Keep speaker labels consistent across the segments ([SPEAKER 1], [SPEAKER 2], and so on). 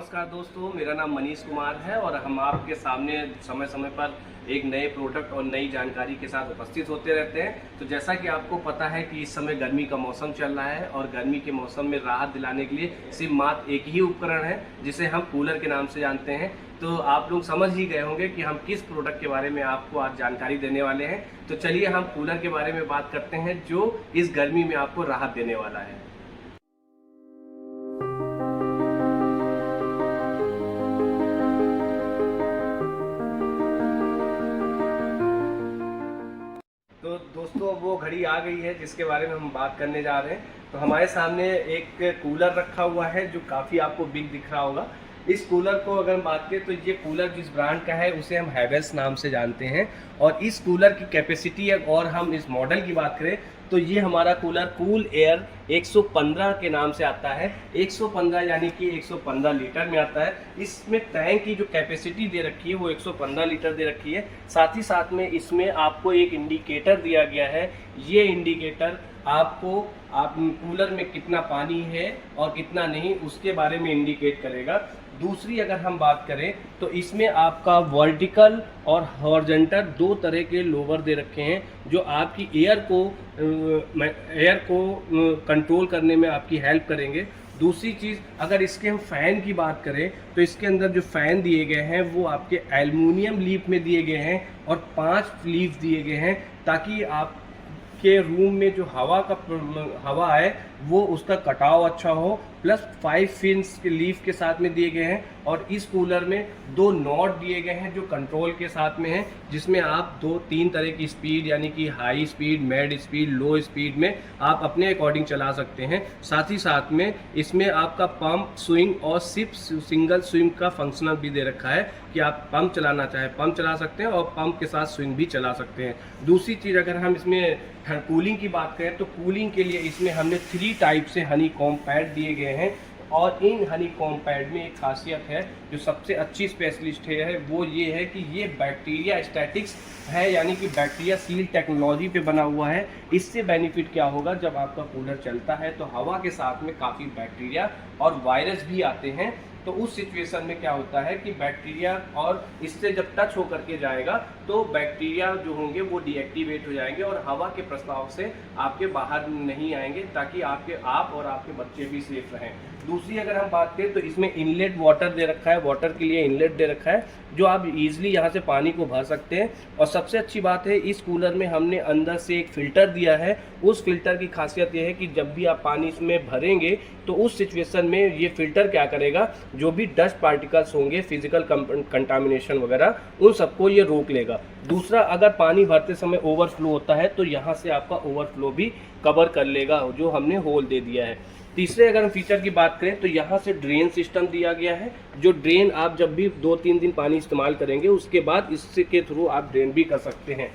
[SPEAKER 1] नमस्कार दोस्तों, मेरा नाम मनीष कुमार है और हम आपके सामने समय समय पर एक नए प्रोडक्ट और नई जानकारी के साथ उपस्थित होते रहते हैं। तो जैसा कि आपको पता है कि इस समय गर्मी का मौसम चल रहा है और गर्मी के मौसम में राहत दिलाने के लिए सिर्फ मात्र एक ही उपकरण है जिसे हम कूलर के नाम से जानते हैं। तो आप लोग समझ ही गए होंगे कि हम किस प्रोडक्ट के बारे में आपको आज जानकारी देने वाले हैं। तो चलिए हम कूलर के बारे में बात करते हैं जो इस गर्मी में आपको राहत देने वाला है। तो दोस्तों वो घड़ी आ गई है जिसके बारे में हम बात करने जा रहे हैं। तो हमारे सामने एक कूलर रखा हुआ है जो काफ़ी आपको बिग दिख रहा होगा। इस कूलर को अगर हम बात करें तो ये कूलर जिस ब्रांड का है उसे हम हैवेल्स नाम से जानते हैं। और इस कूलर की कैपेसिटी और हम इस मॉडल की बात करें तो ये हमारा कूलर कूल एयर 115 के नाम से आता है। 115 यानी कि 115 लीटर में आता है। इसमें टैंक की जो कैपेसिटी दे रखी है वो 115 लीटर दे रखी है। साथ ही साथ में इसमें आपको एक इंडिकेटर दिया गया है। ये इंडिकेटर आपको कूलर में कितना पानी है और कितना नहीं उसके बारे में इंडिकेट करेगा। दूसरी अगर हम बात करें तो इसमें आपका वर्टिकल और हॉरिजॉन्टल दो तरह के लोवर दे रखे हैं जो आपकी एयर को कंट्रोल करने में आपकी हेल्प करेंगे। दूसरी चीज़ अगर इसके हम फ़ैन की बात करें तो इसके अंदर जो फ़ैन दिए गए हैं वो आपके एल्युमिनियम लीफ में दिए गए हैं और 5 लीफ दिए गए हैं ताकि आप के रूम में जो हवा है वो उसका कटाव अच्छा हो। प्लस 5 फिन्स के लीफ के साथ में दिए गए हैं और इस कूलर में 2 नॉट दिए गए हैं जो कंट्रोल के साथ में हैं जिसमें आप 2-3 तरह की स्पीड यानी कि हाई स्पीड, मिड स्पीड, लो स्पीड में आप अपने अकॉर्डिंग चला सकते हैं। साथ ही साथ में इसमें आपका पंप स्विंग और सिंगल स्विंग का फंक्शनल भी दे रखा है कि आप पंप चलाना चाहें पंप चला सकते हैं और पंप के साथ स्विंग भी चला सकते हैं। दूसरी चीज़ अगर हम इसमें कूलिंग की बात करें तो कूलिंग के लिए इसमें हमने 3 टाइप से हनी कॉम्ब पैड दिए गए हैं। और इन हनी कॉम्ब पैड में एक खासियत है जो सबसे अच्छी स्पेशलिस्ट है वो ये है कि ये बैक्टीरिया स्टैटिक्स है यानी कि बैक्टीरिया सील टेक्नोलॉजी पे बना हुआ है। इससे बेनिफिट क्या होगा, जब आपका कूलर चलता है तो हवा के साथ में काफ़ी बैक्टीरिया और वायरस भी आते हैं। तो उस सिचुएशन में क्या होता है कि बैक्टीरिया और इससे जब टच होकर के जाएगा तो बैक्टीरिया जो होंगे वो डीएक्टिवेट हो जाएंगे और हवा के प्रस्ताव से आपके बाहर नहीं आएंगे ताकि आप और आपके बच्चे भी सेफ रहें। दूसरी अगर हम बात करें तो इसमें इनलेट वाटर दे रखा है, वाटर के लिए इनलेट दे रखा है जो आप इजीली यहाँ से पानी को भर सकते हैं। और सबसे अच्छी बात है इस कूलर में हमने अंदर से एक फ़िल्टर दिया है। उस फिल्टर की खासियत यह है कि जब भी आप पानी इसमें भरेंगे तो उस सिचुएशन में ये फ़िल्टर क्या करेगा, जो भी डस्ट पार्टिकल्स होंगे, फिजिकल कंटामिनेशन वगैरह, उन सबको ये रोक लेगा। दूसरा, अगर पानी भरते समय ओवरफ्लो होता है तो यहाँ से आपका ओवरफ्लो भी कवर कर लेगा जो हमने होल दे दिया है। तीसरे अगर हम फीचर की बात करें तो यहाँ से ड्रेन सिस्टम दिया गया है जो ड्रेन आप जब भी 2-3 दिन पानी इस्तेमाल करेंगे उसके बाद इससे के थ्रू आप ड्रेन भी कर सकते हैं।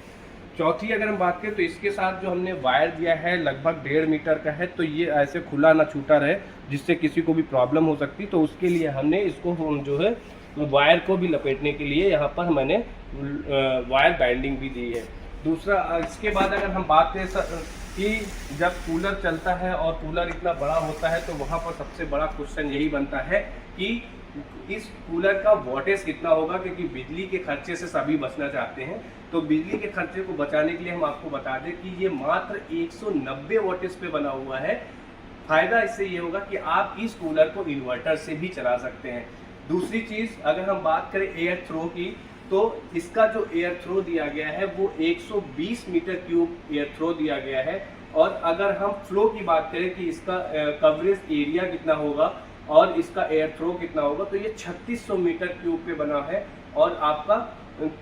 [SPEAKER 1] चौथी अगर हम बात करें तो इसके साथ जो हमने वायर दिया है लगभग 1.5 मीटर का है तो ये ऐसे खुला ना छूटा रहे जिससे किसी को भी प्रॉब्लम हो सकती। तो उसके लिए हमने इसको जो है वायर को भी लपेटने के लिए यहाँ पर मैंने वायर बाइंडिंग भी दी है। दूसरा, इसके बाद अगर हम बात करें कि जब कूलर चलता है और कूलर इतना बड़ा होता है तो वहाँ पर सबसे बड़ा क्वेश्चन यही बनता है कि इस कूलर का वॉटेज कितना होगा, क्योंकि बिजली के खर्चे से सभी बचना चाहते हैं। तो बिजली के खर्चे को बचाने के लिए हम आपको बता दें कि ये मात्र 190 वॉटेज पे बना हुआ है। फायदा इससे ये होगा कि आप इस कूलर को इन्वर्टर से भी चला सकते हैं। दूसरी चीज़ अगर हम बात करें एयर थ्रो की तो इसका जो एयर थ्रो दिया गया है वो 120 मीटर क्यूब एयर थ्रो दिया गया है। और अगर हम फ्लो की बात करें कि इसका कवरेज एरिया कितना होगा और इसका एयर थ्रो कितना होगा तो ये 3600 मीटर क्यूब पे बना है। और आपका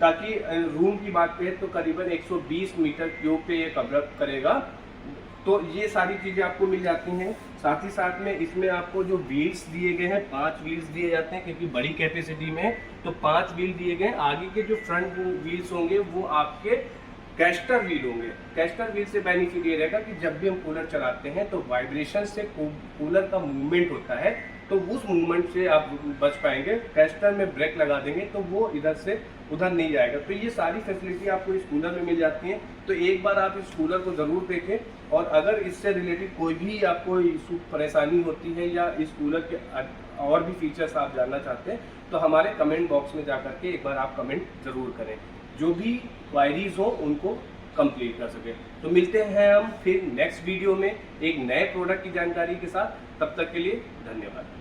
[SPEAKER 1] ताकि रूम की बात करें तो करीबन 120 मीटर क्यूब पे ये कवर करेगा। तो ये सारी चीज़ें आपको मिल जाती हैं। साथ ही साथ में इसमें आपको जो व्हील्स दिए गए हैं 5 व्हील्स दिए जाते हैं क्योंकि बड़ी कैपेसिटी में है तो 5 व्हील दिए गए हैं। आगे के जो फ्रंट व्हील्स होंगे वो आपके कैस्टर व्हील होंगे। कैस्टर व्हील से बेनिफिट ये रहेगा कि जब भी हम कूलर चलाते हैं तो वाइब्रेशन से कूलर का मूवमेंट होता है तो उस मूवमेंट से आप बच पाएंगे। कैस्टर में ब्रेक लगा देंगे तो वो इधर से उधर नहीं जाएगा। तो ये सारी फैसिलिटी आपको इस कूलर में मिल जाती हैं। तो एक बार आप इस कूलर को ज़रूर देखें, और अगर इससे रिलेटेड कोई भी आपको इशू परेशानी होती है या इस कूलर के और भी फीचर्स आप जानना चाहते हैं तो हमारे कमेंट बॉक्स में जाकर के एक बार आप कमेंट ज़रूर करें, जो भी क्वायरीज हो उनको कंप्लीट कर सके। तो मिलते हैं हम फिर नेक्स्ट वीडियो में एक नए प्रोडक्ट की जानकारी के साथ। तब तक के लिए धन्यवाद।